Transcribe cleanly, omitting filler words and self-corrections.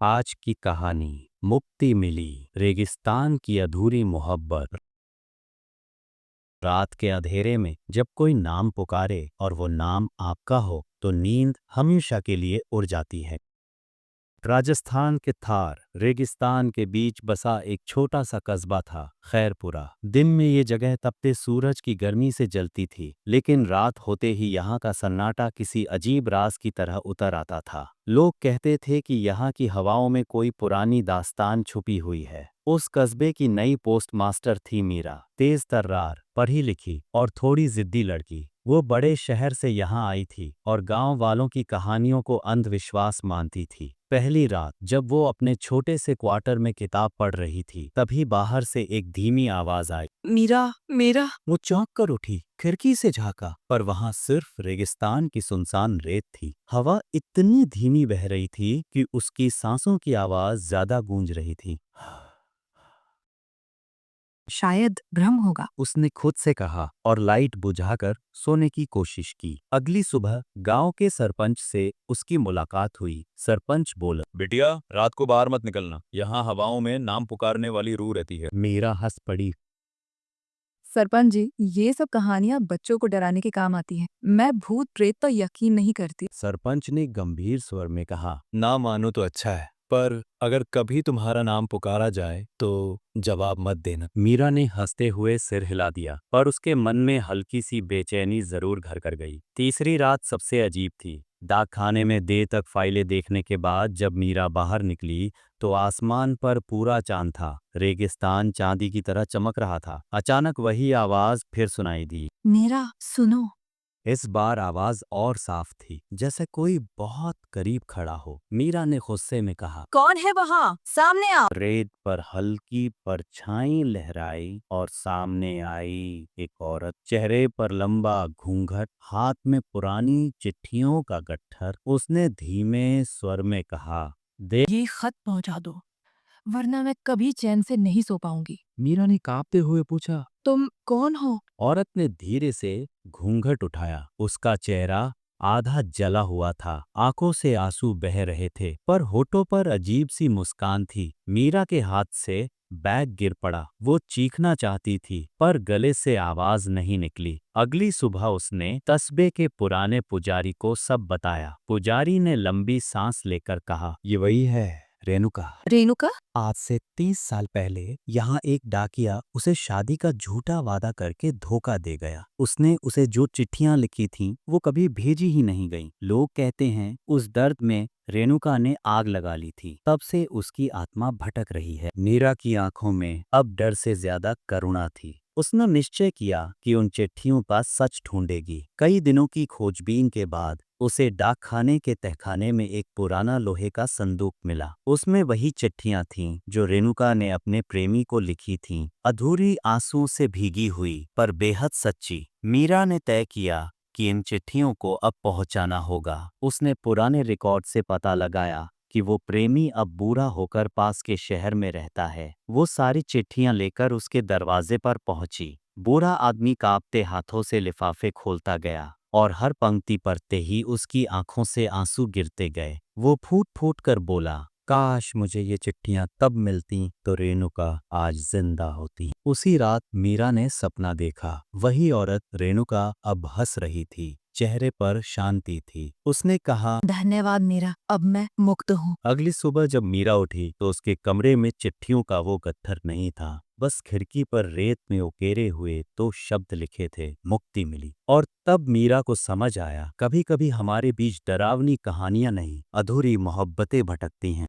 आज की कहानी मुक्ति मिली, रेगिस्तान की अधूरी मोहब्बत। रात के अंधेरे में जब कोई नाम पुकारे और वो नाम आपका हो तो नींद हमेशा के लिए उड़ जाती है। राजस्थान के थार रेगिस्तान के बीच बसा एक छोटा सा कस्बा था, खैरपुरा। दिन में ये जगह तपते सूरज की गर्मी से जलती थी, लेकिन रात होते ही यहाँ का सन्नाटा किसी अजीब राज की तरह उतर आता था। लोग कहते थे कि यहाँ की हवाओं में कोई पुरानी दास्तान छुपी हुई है। उस कस्बे की नई पोस्टमास्टर थी मीरा, तेज तर्रार, पढ़ी लिखी और थोड़ी जिद्दी लड़की। वो बड़े शहर से यहाँ आई थी और गांव वालों की कहानियों को अंधविश्वास मानती थी। पहली रात जब वो अपने छोटे से क्वार्टर में किताब पढ़ रही थी, तभी बाहर से एक धीमी आवाज आई, मीरा, मेरा। वो चौंक कर उठी, खिड़की से झांका, पर वहां सिर्फ रेगिस्तान की सुनसान रेत थी। हवा इतनी धीमी बह रही थी कि उसकी सांसों की आवाज ज्यादा गूंज रही थी। शायद भ्रम होगा। उसने खुद से कहा और लाइट बुझाकर सोने की कोशिश की। अगली सुबह गांव के सरपंच से उसकी मुलाकात हुई। सरपंच बोला, बिटिया, रात को बाहर मत निकलना। यहाँ हवाओं में नाम पुकारने वाली रूह रहती है। मीरा हंस पड़ी। सरपंच जी, ये सब कहानियां बच्चों को डराने के काम आती हैं। मैं भूत प्रेत तो यकीन नहीं करती। सरपंच ने गंभीर स्वर में कहा, ना मानो तो अच्छा है, पर अगर कभी तुम्हारा नाम पुकारा जाए तो जवाब मत देना। मीरा ने हंसते हुए सिर हिला दिया, पर उसके मन में हल्की सी बेचैनी जरूर घर कर गई। तीसरी रात सबसे अजीब थी। डाकखाने में देर तक फाइलें देखने के बाद जब मीरा बाहर निकली तो आसमान पर पूरा चांद था। रेगिस्तान चांदी की तरह चमक रहा था। अचानक वही आवाज फिर सुनाई दी। मीरा, सुनो। इस बार आवाज और साफ थी, जैसे कोई बहुत करीब खड़ा हो। मीरा ने गुस्से में कहा, कौन है वहाँ? सामने आओ। रेत पर हल्की परछाई लहराई और सामने आई एक औरत। चेहरे पर लंबा घूंघट, हाथ में पुरानी चिट्ठियों का गट्ठर। उसने धीमे स्वर में कहा, दे। ये खत पहुंचा दो, वरना मैं कभी चैन से नहीं सो पाऊंगी। मीरा ने कांपते हुए पूछा, तुम कौन हो? औरत ने धीरे से घूंघट उठाया। उसका चेहरा आधा जला हुआ था, आंखों से आंसू बह रहे थे, पर होठों पर अजीब सी मुस्कान थी। मीरा के हाथ से बैग गिर पड़ा। वो चीखना चाहती थी, पर गले से आवाज नहीं निकली। अगली सुबह उसने कस्बे के पुराने पुजारी को सब बताया। पुजारी ने लंबी सांस लेकर कहा, ये वही है, रेणुका। रेणुका? आज से 30 साल पहले यहाँ एक डाकिया उसे शादी का झूठा वादा करके धोखा दे गया। उसने उसे जो चिट्ठियां लिखी थीं वो कभी भेजी ही नहीं गईं। लोग कहते हैं उस दर्द में रेणुका ने आग लगा ली थी। तब से उसकी आत्मा भटक रही है। मीरा की आंखों में अब डर से ज्यादा करुणा थी। उसने निश्चय किया कि उन चिट्ठियों का सच ढूंढेगी। कई दिनों की खोजबीन के बाद उसे डाकखाने के तहखाने में एक पुराना लोहे का संदूक मिला। उसमें वही चिट्ठियां थीं जो रेणुका ने अपने प्रेमी को लिखी थीं, अधूरी, आंसुओं से भीगी हुई, पर बेहद सच्ची। मीरा ने तय किया कि इन चिट्ठियों को अब पहुंचाना होगा। उसने पुराने रिकॉर्ड से पता लगाया कि वो प्रेमी अब बूढ़ा होकर पास के शहर में रहता है। वो सारी चिट्ठियां लेकर उसके दरवाजे पर पहुंची। बूढ़ा आदमी कांपते हाथों से लिफाफे खोलता गया और हर पंक्ति पढ़ते ही उसकी आंखों से आंसू गिरते गए। वो फूट फूट कर बोला, काश मुझे ये चिट्ठियां तब मिलती तो रेणुका आज जिंदा होती। उसी रात मीरा ने सपना देखा। वही औरत रेणुका अब हंस रही थी, चेहरे पर शांति थी। उसने कहा, धन्यवाद मीरा, अब मैं मुक्त हूँ। अगली सुबह जब मीरा उठी तो उसके कमरे में चिट्ठियों का वो गट्ठर नहीं था, बस खिड़की पर रेत में उकेरे हुए 2 शब्द लिखे थे, मुक्ति मिली। और तब मीरा को समझ आया, कभी कभी हमारे बीच डरावनी कहानियां नहीं, अधूरी मोहब्बतें भटकती हैं।